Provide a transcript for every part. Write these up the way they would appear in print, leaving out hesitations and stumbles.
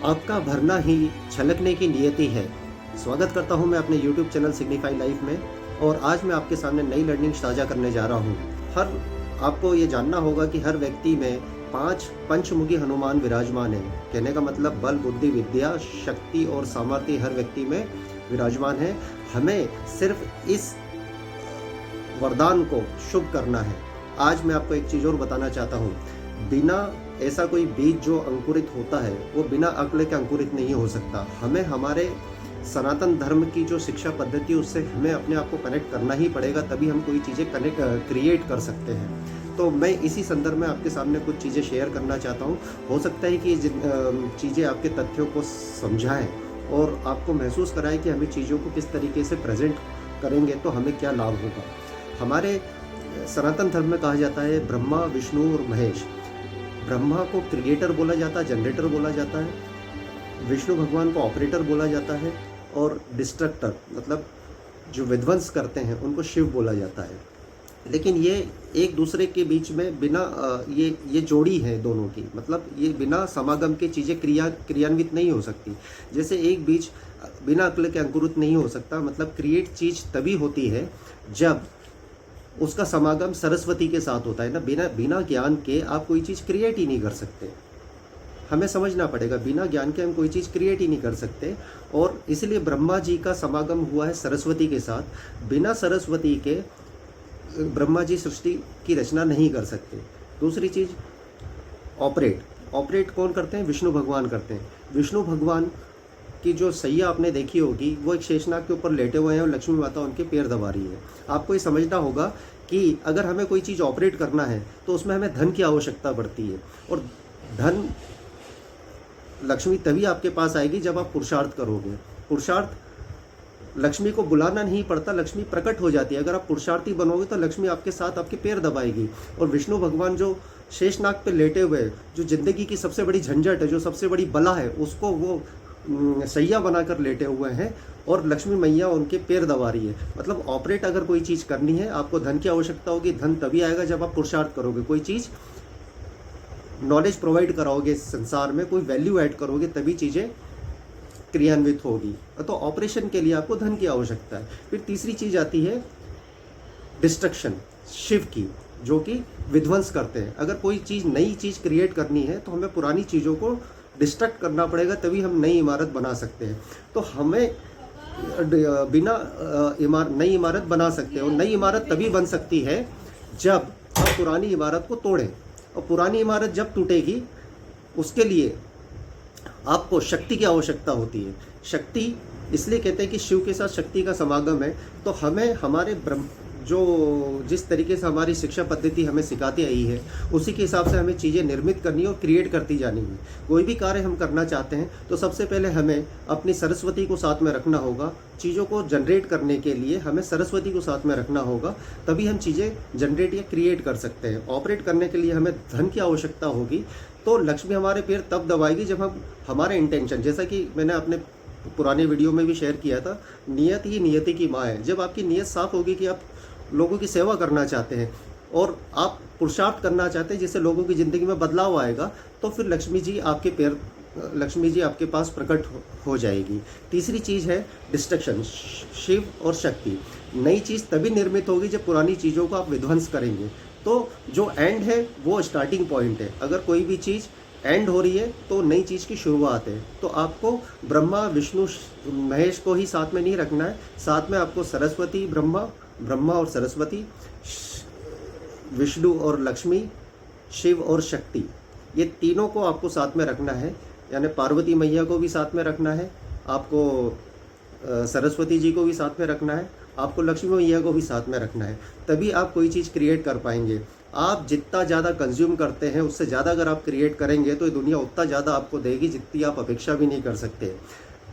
आपका भरना ही छलकने की नियति है। स्वागत करता हूं मैं अपने YouTube चैनल सिग्निफाई लाइफ में और आज मैं आपके सामने नई लर्निंग साझा करने जा रहा हूं। आपको ये जानना होगा कि हर व्यक्ति में 5 पंचमुखी हनुमान विराजमान है। कहने का मतलब बल, बुद्धि, विद्या, शक्ति और सामर्थ्य हर व्यक्ति में विराजमान है। हमें सिर्फ इस वरदान को शुभ करना है। आज मैं आपको एक चीज़ और बताना चाहता हूँ। बिना ऐसा कोई बीज जो अंकुरित होता है वो बिना अक्ल के अंकुरित नहीं हो सकता। हमें हमारे सनातन धर्म की जो शिक्षा पद्धति उससे हमें अपने आप को कनेक्ट करना ही पड़ेगा, तभी हम कोई चीज़ें क्रिएट कर सकते हैं। तो मैं इसी संदर्भ में आपके सामने कुछ चीज़ें शेयर करना चाहता हूँ। हो सकता है कि चीज़ें आपके तथ्यों को समझाएं और आपको महसूस कराएं कि हमें चीज़ों को किस तरीके से प्रेजेंट करेंगे तो हमें क्या लाभ होगा। हमारे सनातन धर्म में कहा जाता है ब्रह्मा, विष्णु और महेश। ब्रह्मा को क्रिएटर बोला जाता है, जनरेटर बोला जाता है। विष्णु भगवान को ऑपरेटर बोला जाता है और डिस्ट्रक्टर मतलब जो विध्वंस करते हैं उनको शिव बोला जाता है। लेकिन ये एक दूसरे के बीच में बिना ये जोड़ी है दोनों की, मतलब ये बिना समागम के चीज़ें क्रियान्वित नहीं हो सकती। जैसे एक बीज बिना अक्ल के अंकुरित नहीं हो सकता, मतलब क्रिएट चीज़ तभी होती है जब उसका समागम सरस्वती के साथ होता है ना। बिना ज्ञान के आप कोई चीज़ क्रिएट ही नहीं कर सकते। हमें समझना पड़ेगा, बिना ज्ञान के हम कोई चीज़ क्रिएट ही नहीं कर सकते। और इसलिए ब्रह्मा जी का समागम हुआ है सरस्वती के साथ। बिना सरस्वती के ब्रह्मा जी सृष्टि की रचना नहीं कर सकते। दूसरी चीज़ ऑपरेट कौन करते हैं? विष्णु भगवान करते हैं। विष्णु भगवान की जो सैया आपने देखी होगी वो एक शेषनाग के ऊपर लेटे हुए हैं और लक्ष्मी माता उनके पैर दबा रही है। आपको ये समझना होगा कि अगर हमें कोई चीज़ ऑपरेट करना है तो उसमें हमें धन की आवश्यकता पड़ती है। और धन, लक्ष्मी तभी आपके पास आएगी जब आप पुरुषार्थ करोगे। पुरुषार्थ, लक्ष्मी को बुलाना नहीं पड़ता, लक्ष्मी प्रकट हो जाती है। अगर आप पुरुषार्थी बनोगे तो लक्ष्मी आपके साथ आपके पैर दबाएगी। और विष्णु भगवान जो शेषनाग पे लेटे हुए, जो जिंदगी की सबसे बड़ी झंझट है, जो सबसे बड़ी बला है, उसको वो सैया बनाकर लेटे हुए हैं और लक्ष्मी मैया उनके पैर दबा रही है। मतलब ऑपरेट अगर कोई चीज़ करनी है आपको धन की आवश्यकता होगी। धन तभी आएगा जब आप पुरुषार्थ करोगे, कोई चीज़ नॉलेज प्रोवाइड कराओगे, संसार में कोई वैल्यू ऐड करोगे, तभी चीज़ें क्रियान्वित होगी। तो ऑपरेशन के लिए आपको धन की आवश्यकता है। फिर तीसरी चीज़ आती है डिस्ट्रक्शन, शिव की, जो कि विध्वंस करते हैं। अगर कोई चीज़ नई चीज़ क्रिएट करनी है तो हमें पुरानी चीज़ों को डिस्ट्रक्ट करना पड़ेगा, तभी हम नई इमारत बना सकते हैं। तो हमें बिना नई इमारत बना सकते हैं। और नई इमारत तभी बन सकती है जब हम पुरानी इमारत को तोड़ें। और पुरानी इमारत जब टूटेगी उसके लिए आपको शक्ति की आवश्यकता होती है। शक्ति इसलिए कहते हैं कि शिव के साथ शक्ति का समागम है। तो हमें हमारे जिस तरीके से हमारी शिक्षा पद्धति हमें सिखाती आई है उसी के हिसाब से हमें चीज़ें निर्मित करनी और क्रिएट करती जानी है। कोई भी कार्य हम करना चाहते हैं तो सबसे पहले हमें अपनी सरस्वती को साथ में रखना होगा। चीज़ों को जनरेट करने के लिए हमें सरस्वती को साथ में रखना होगा, तभी हम चीज़ें जनरेट या क्रिएट कर सकते हैं। ऑपरेट करने के लिए हमें धन की आवश्यकता होगी, तो लक्ष्मी हमारे पैर तब दबाएगी जब हम हमारे इंटेंशन, जैसा कि मैंने अपने पुराने वीडियो में भी शेयर किया था, नियत ही नियति की माँ है। जब आपकी नियत साफ होगी कि आप लोगों की सेवा करना चाहते हैं और आप पुरुषार्थ करना चाहते हैं जिससे लोगों की ज़िंदगी में बदलाव आएगा, तो फिर लक्ष्मी जी आपके पास प्रकट हो जाएगी। तीसरी चीज़ है डिस्ट्रक्शन, शिव और शक्ति। नई चीज़ तभी निर्मित होगी जब पुरानी चीज़ों को आप विध्वंस करेंगे। तो जो एंड है वो स्टार्टिंग पॉइंट है। अगर कोई भी चीज़ एंड हो रही है तो नई चीज़ की शुरुआत है। तो आपको ब्रह्मा, विष्णु, महेश को ही साथ में नहीं रखना है, साथ में आपको सरस्वती, ब्रह्मा और सरस्वती, विष्णु और लक्ष्मी, शिव और शक्ति, ये तीनों को आपको साथ में रखना है। यानी पार्वती मैया को भी साथ में रखना है, आपको सरस्वती जी को भी साथ में रखना है, आपको लक्ष्मी मैया को भी साथ में रखना है। तभी आप कोई चीज़ क्रिएट कर पाएंगे। आप जितना ज़्यादा कंज्यूम करते हैं उससे ज़्यादा अगर आप क्रिएट करेंगे तो ये दुनिया उतना ज़्यादा आपको देगी जितनी आप अपेक्षा भी नहीं कर सकते।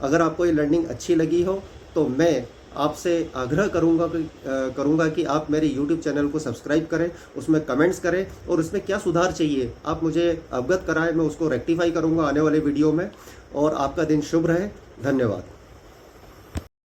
अगर आपको ये लर्निंग अच्छी लगी हो तो मैं आपसे आग्रह करूंगा कि आप मेरे YouTube चैनल को सब्सक्राइब करें, उसमें कमेंट्स करें और उसमें क्या सुधार चाहिए आप मुझे अवगत कराएं। मैं उसको रेक्टिफाई करूंगा आने वाले वीडियो में। और आपका दिन शुभ रहे। धन्यवाद।